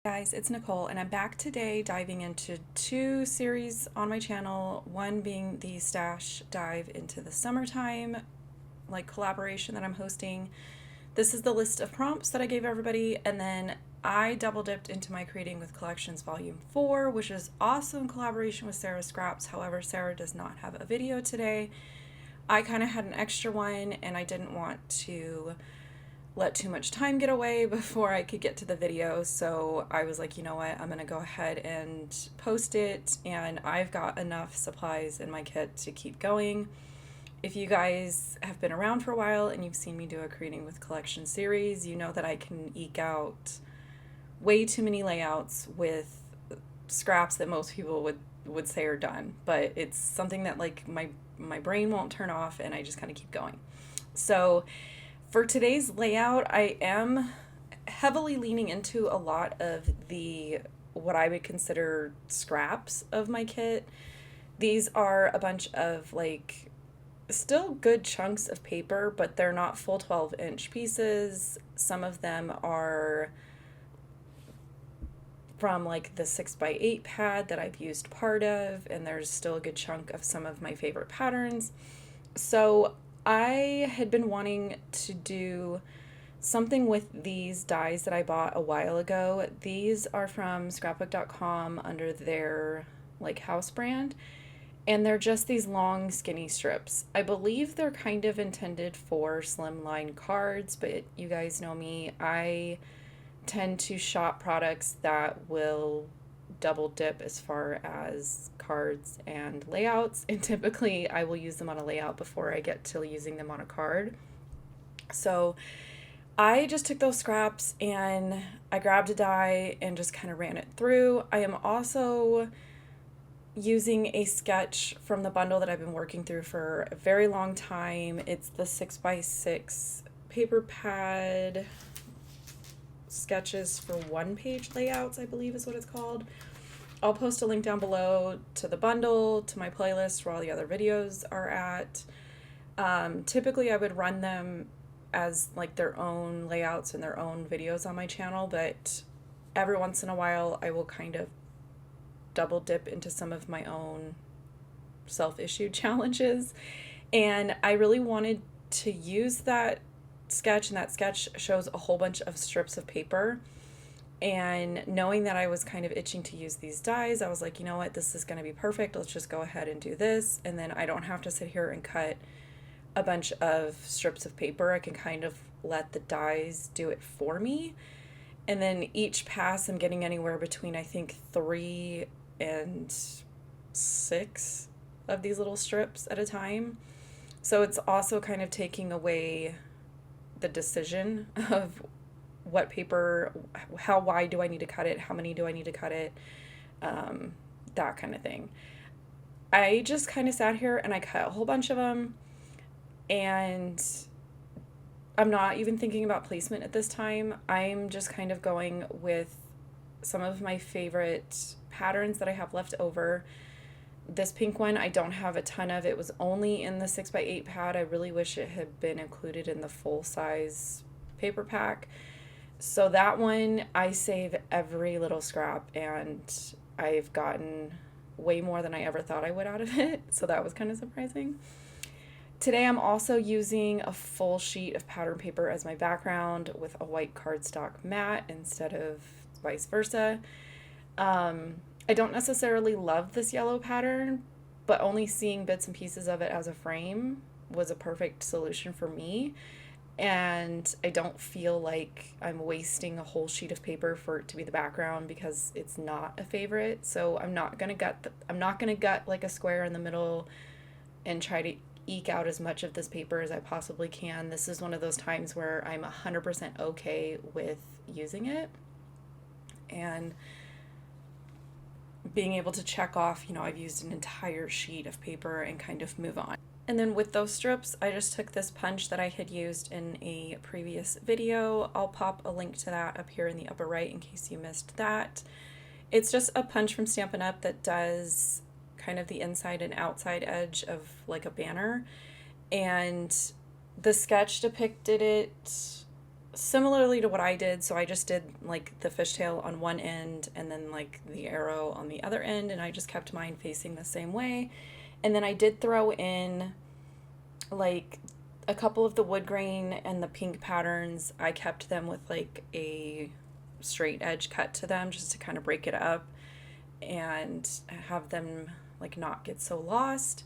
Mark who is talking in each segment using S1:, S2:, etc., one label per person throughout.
S1: Guys, it's Nicole and I'm back today diving into two series on my channel, one being the stash dive into the summertime collaboration that I'm hosting. This is the list of prompts that I gave everybody, and then I double dipped into my Creating with Collections Volume 4, which is also in collaboration with Sarah Scraps. However, Sarah does not have a video today. I kind of had an extra one and I didn't want to let too much time get away before I could get to the video, so I was like, you know what, I'm gonna go ahead and post it, and I've got enough supplies in my kit to keep going. If you guys have been around for a while and you've seen me do a Creating with Collection series, you know that I can eke out way too many layouts with scraps that most people would say are done, but it's something that my brain won't turn off and I just kind of keep going. So for today's layout, I am heavily leaning into a lot of the what I would consider scraps of my kit. These are a bunch of still good chunks of paper, but they're not full 12-inch pieces. Some of them are from the 6x8 pad that I've used part of, and there's still a good chunk of some of my favorite patterns. So I had been wanting to do something with these dies that I bought a while ago. These are from Scrapbook.com under their house brand, and they're just these long skinny strips. I believe they're kind of intended for slimline cards, but you guys know me, I tend to shop products that will double dip as far as cards and layouts, and typically I will use them on a layout before I get to using them on a card. So I just took those scraps and I grabbed a die and just kind of ran it through. I am also using a sketch from the bundle that I've been working through for a very long time. It's the 6x6 paper pad sketches for one-page layouts, I believe is what it's called. I'll post a link down below to the bundle, to my playlist where all the other videos are at. Typically I would run them as their own layouts and their own videos on my channel, but every once in a while I will kind of double dip into some of my own self-issued challenges, and I really wanted to use that sketch, and that sketch shows a whole bunch of strips of paper. And knowing that I was kind of itching to use these dies, I was like, you know what, this is going to be perfect. Let's just go ahead and do this. And then I don't have to sit here and cut a bunch of strips of paper. I can kind of let the dies do it for me. And then each pass, I'm getting anywhere between, I think, 3 and 6 of these little strips at a time. So it's also kind of taking away the decision of what paper, how wide do I need to cut it, how many do I need to cut it, that kind of thing. I just kind of sat here and I cut a whole bunch of them, and I'm not even thinking about placement at this time. I'm just kind of going with some of my favorite patterns that I have left over. This pink one I don't have a ton of. It was only in the 6x8 pad. I really wish it had been included in the full size paper pack. So that one I save every little scrap, and I've gotten way more than I ever thought I would out of it. So that was kind of surprising. Today I'm also using a full sheet of pattern paper as my background with a white cardstock mat instead of vice versa. I don't necessarily love this yellow pattern, but only seeing bits and pieces of it as a frame was a perfect solution for me. And I don't feel like I'm wasting a whole sheet of paper for it to be the background because it's not a favorite. So I'm not gonna gut a square in the middle and try to eke out as much of this paper as I possibly can. This is one of those times where I'm 100% okay with using it and being able to check off, I've used an entire sheet of paper and kind of move on. And then with those strips, I just took this punch that I had used in a previous video. I'll pop a link to that up here in the upper right in case you missed that. It's just a punch from Stampin' Up! That does kind of the inside and outside edge of a banner. And the sketch depicted it similarly to what I did, so I just did like the fishtail on one end and then like the arrow on the other end, and I just kept mine facing the same way. And then I did throw in like a couple of the wood grain and the pink patterns. I kept them with like a straight edge cut to them just to kind of break it up and have them like not get so lost.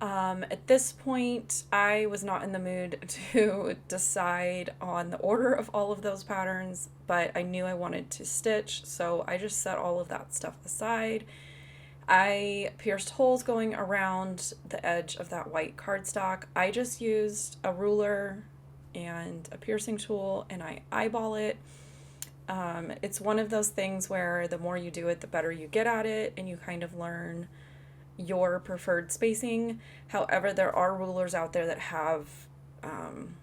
S1: At this point, I was not in the mood to decide on the order of all of those patterns, but I knew I wanted to stitch, so I just set all of that stuff aside. I pierced holes going around the edge of that white cardstock. I just used a ruler and a piercing tool, and I eyeball it. It's one of those things where the more you do it, the better you get at it, and you kind of learn your preferred spacing. However, there are rulers out there that have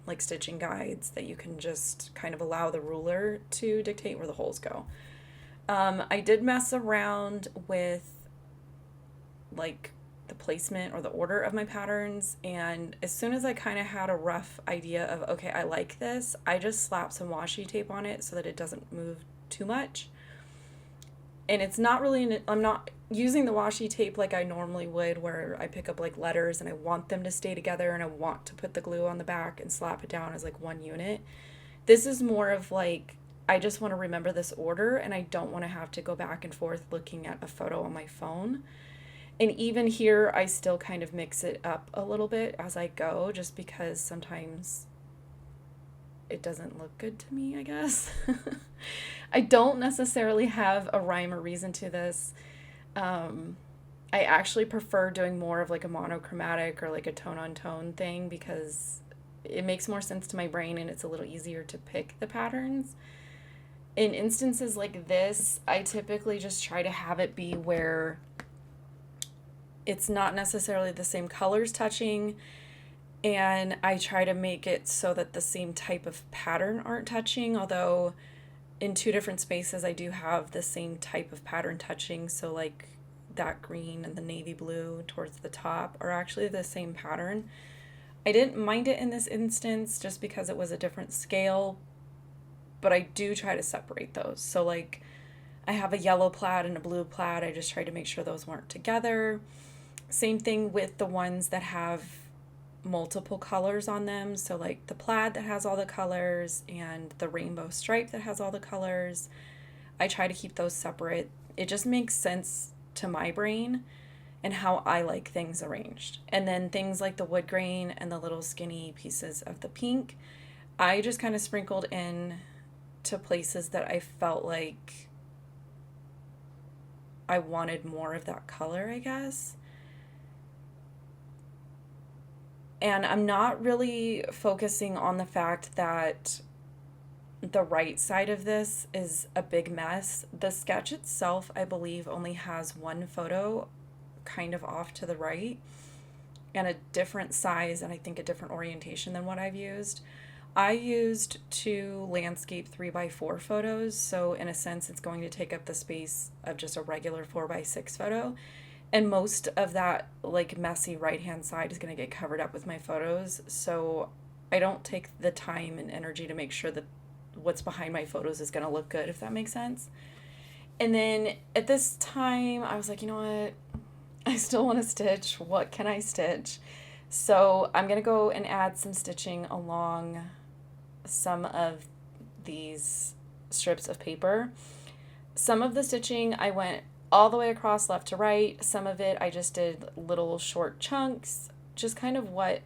S1: like stitching guides that you can just kind of allow the ruler to dictate where the holes go. I did mess around with like the placement or the order of my patterns, and as soon as I kind of had a rough idea of, okay, I like this, I just slapped some washi tape on it so that it doesn't move too much. And it's not really, I'm not using the washi tape like I normally would, where I pick up like letters and I want them to stay together and I want to put the glue on the back and slap it down as like one unit. This is more of like, I just want to remember this order and I don't want to have to go back and forth looking at a photo on my phone. And even here, I still kind of mix it up a little bit as I go, just because sometimes it doesn't look good to me, I guess. I don't necessarily have a rhyme or reason to this. I actually prefer doing more of like a monochromatic or like a tone on tone thing because it makes more sense to my brain and it's a little easier to pick the patterns. In instances like this, I typically just try to have it be where it's not necessarily the same colors touching, and I try to make it so that the same type of pattern aren't touching, although in two different spaces I do have the same type of pattern touching, so like that green and the navy blue towards the top are actually the same pattern. I didn't mind it in this instance just because it was a different scale, but I do try to separate those. So like I have a yellow plaid and a blue plaid, I just tried to make sure those weren't together. Same thing with the ones that have multiple colors on them. So like the plaid that has all the colors and the rainbow stripe that has all the colors. I try to keep those separate. It just makes sense to my brain and how I like things arranged. And then things like the wood grain and the little skinny pieces of the pink, I just kind of sprinkled in to places that I felt like I wanted more of that color, I guess. And I'm not really focusing on the fact that the right side of this is a big mess. The sketch itself, I believe, only has one photo kind of off to the right and a different size and I think a different orientation than what I've used. I used 2 landscape 3x4 photos, so in a sense it's going to take up the space of just a regular 4x6 photo. And most of that like messy right hand side is going to get covered up with my photos, so I don't take the time and energy to make sure that what's behind my photos is going to look good, if that makes sense. And then at this time I was like, you know what, I still want to stitch. What can I stitch? So I'm going to go and add some stitching along some of these strips of paper. Some of the stitching I went all the way across left to right. Some of it I just did little short chunks, just kind of what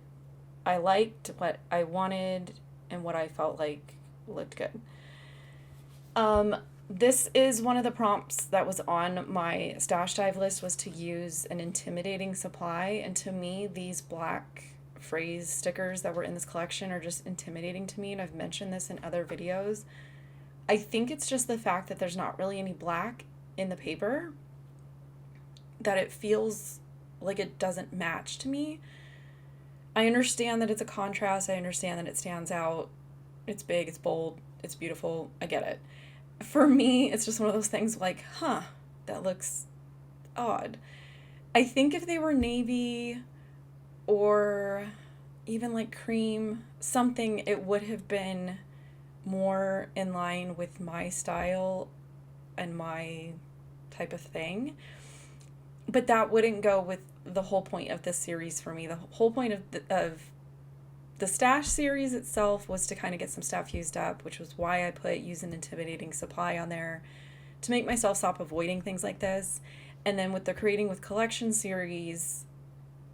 S1: I liked, what I wanted, and what I felt like looked good. This is one of the prompts that was on my stash dive list, was to use an intimidating supply, and to me these black phrase stickers that were in this collection are just intimidating to me, and I've mentioned this in other videos. I think it's just the fact that there's not really any black in the paper that it feels like it doesn't match to me. I understand that it's a contrast, I understand that it stands out, it's big, it's bold, it's beautiful, I get it. For me, it's just one of those things like, that looks odd. I think if they were navy or even like cream, something, it would have been more in line with my style and my type of thing. But that wouldn't go with the whole point of this series for me. The whole point of the stash series itself was to kind of get some stuff used up, which was why I put use an intimidating supply on there, to make myself stop avoiding things like this. And then with the Creating with Collection series,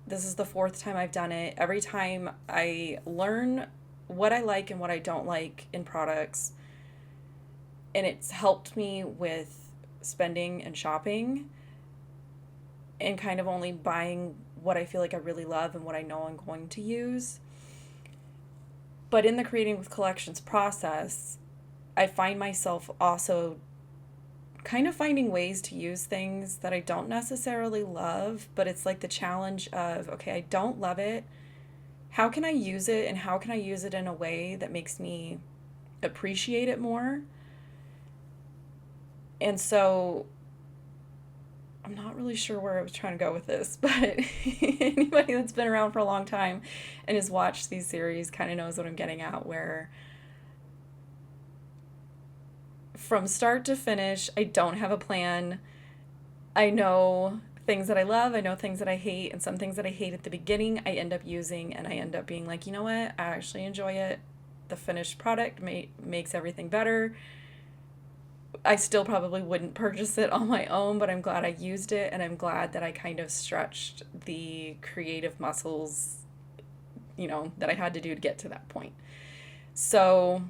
S1: this is the 4th time I've done it. Every time I learn what I like and what I don't like in products, and it's helped me with spending and shopping and kind of only buying what I feel like I really love and what I know I'm going to use. But in the Creating with Collections process, I find myself also kind of finding ways to use things that I don't necessarily love, but it's like the challenge of, okay, I don't love it. How can I use it, and how can I use it in a way that makes me appreciate it more? And so I'm not really sure where I was trying to go with this, but anybody that's been around for a long time and has watched these series kind of knows what I'm getting at, where from start to finish, I don't have a plan. I know things that I love, I know things that I hate, and some things that I hate at the beginning I end up using, and I end up being like, you know what, I actually enjoy it. The finished product makes everything better. I still probably wouldn't purchase it on my own, but I'm glad I used it, and I'm glad that I kind of stretched the creative muscles, that I had to do to get to that point. So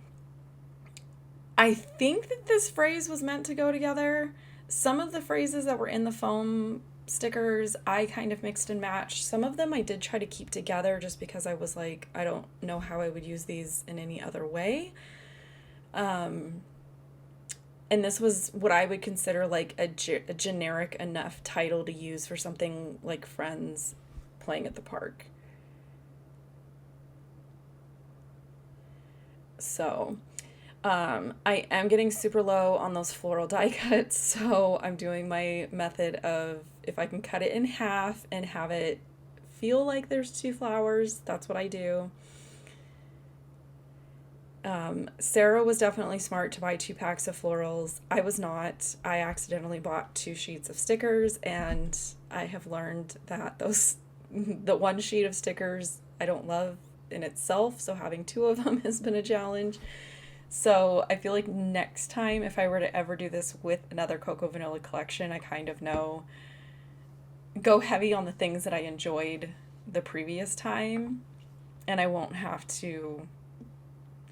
S1: I think that this phrase was meant to go together. Some of the phrases that were in the foam stickers, I kind of mixed and matched. Some of them I did try to keep together just because I was like, I don't know how I would use these in any other way. And this was what I would consider like a generic enough title to use for something like friends playing at the park. So I am getting super low on those floral die cuts, so I'm doing my method of, if I can cut it in half and have it feel like there's 2 flowers, that's what I do. Sarah was definitely smart to buy 2 packs of florals. I was not. I accidentally bought 2 sheets of stickers, and I have learned that the 1 sheet of stickers I don't love in itself, so having 2 of them has been a challenge. So I feel like next time, if I were to ever do this with another Cocoa Vanilla collection, I kind of know, go heavy on the things that I enjoyed the previous time, and I won't have to,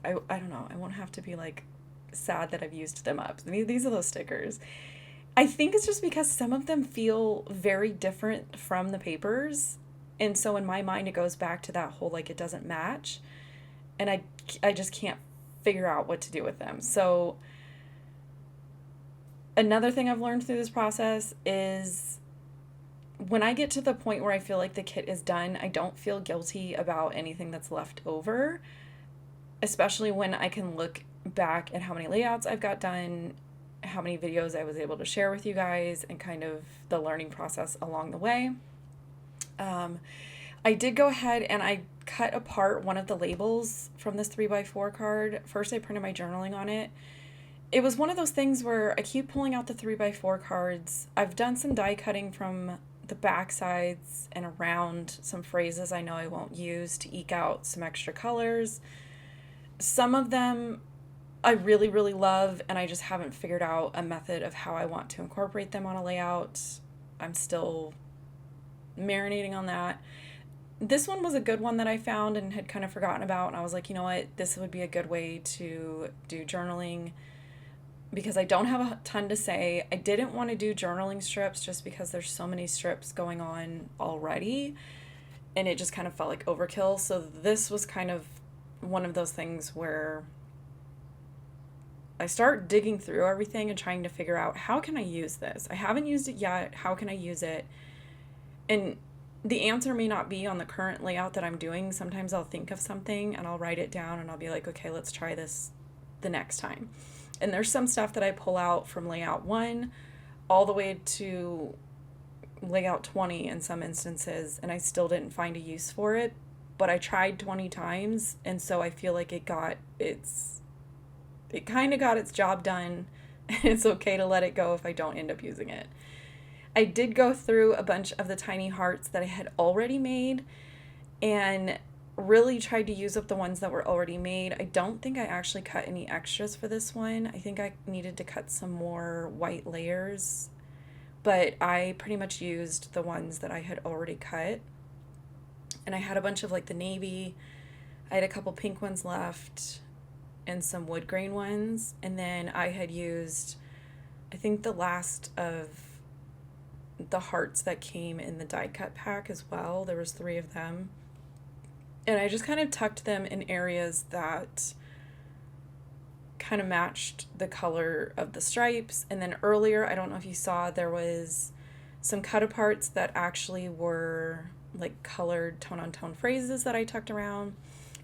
S1: I don't know, I won't have to be like sad that I've used them up. These are those stickers. I think it's just because some of them feel very different from the papers, and so in my mind it goes back to that whole like it doesn't match, and I just can't figure out what to do with them. So another thing I've learned through this process is when I get to the point where I feel like the kit is done, I don't feel guilty about anything that's left over, especially when I can look back at how many layouts I've got done, how many videos I was able to share with you guys, and kind of the learning process along the way. I did go ahead and I cut apart one of the labels from this 3x4 card. First, I printed my journaling on it. It was one of those things where I keep pulling out the 3x4 cards. I've done some die cutting from the back sides and around some phrases I know I won't use to eke out some extra colors. Some of them I really, really love, and I just haven't figured out a method of how I want to incorporate them on a layout. I'm still marinating on that. This one was a good one that I found and had kind of forgotten about, and I was like, you know what, this would be a good way to do journaling because I don't have a ton to say. I didn't want to do journaling strips just because there's so many strips going on already, and it just kind of felt like overkill. So this was kind of one of those things where I start digging through everything and trying to figure out, how can I use this? I haven't used it yet. How can I use it? And the answer may not be on the current layout that I'm doing. Sometimes I'll think of something and I'll write it down and I'll be like, okay, let's try this the next time. And there's some stuff that I pull out from layout 1 all the way to layout 20 in some instances, and I still didn't find a use for it, but I tried 20 times, and so I feel like it got its it kind of got its job done, and it's okay to let it go if I don't end up using it. I did go through a bunch of the tiny hearts that I had already made and really tried to use up the ones that were already made. I don't think I actually cut any extras for this one. I think I needed to cut some more white layers, but I pretty much used the ones that I had already cut. And I had a bunch of like the navy, I had a couple pink ones left and some wood grain ones, and then I had used, I think, the last of the hearts that came in the die cut pack as well. There was 3 of them, and I just kind of tucked them in areas that kind of matched the color of the stripes. And then earlier, I don't know if you saw, there was some cut aparts that actually were like colored tone on tone phrases that I tucked around.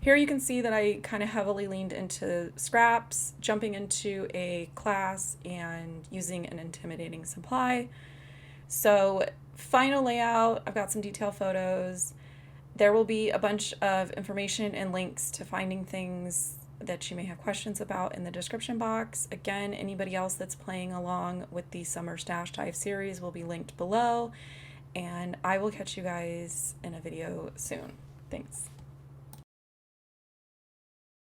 S1: Here you can see that I kind of heavily leaned into scraps, jumping into a class and using an intimidating supply. So final layout, I've got some detail photos. There will be a bunch of information and links to finding things that you may have questions about in the description box. Again, anybody else that's playing along with the Summer Stash Dive series will be linked below, and I will catch you guys in a video soon. Thanks.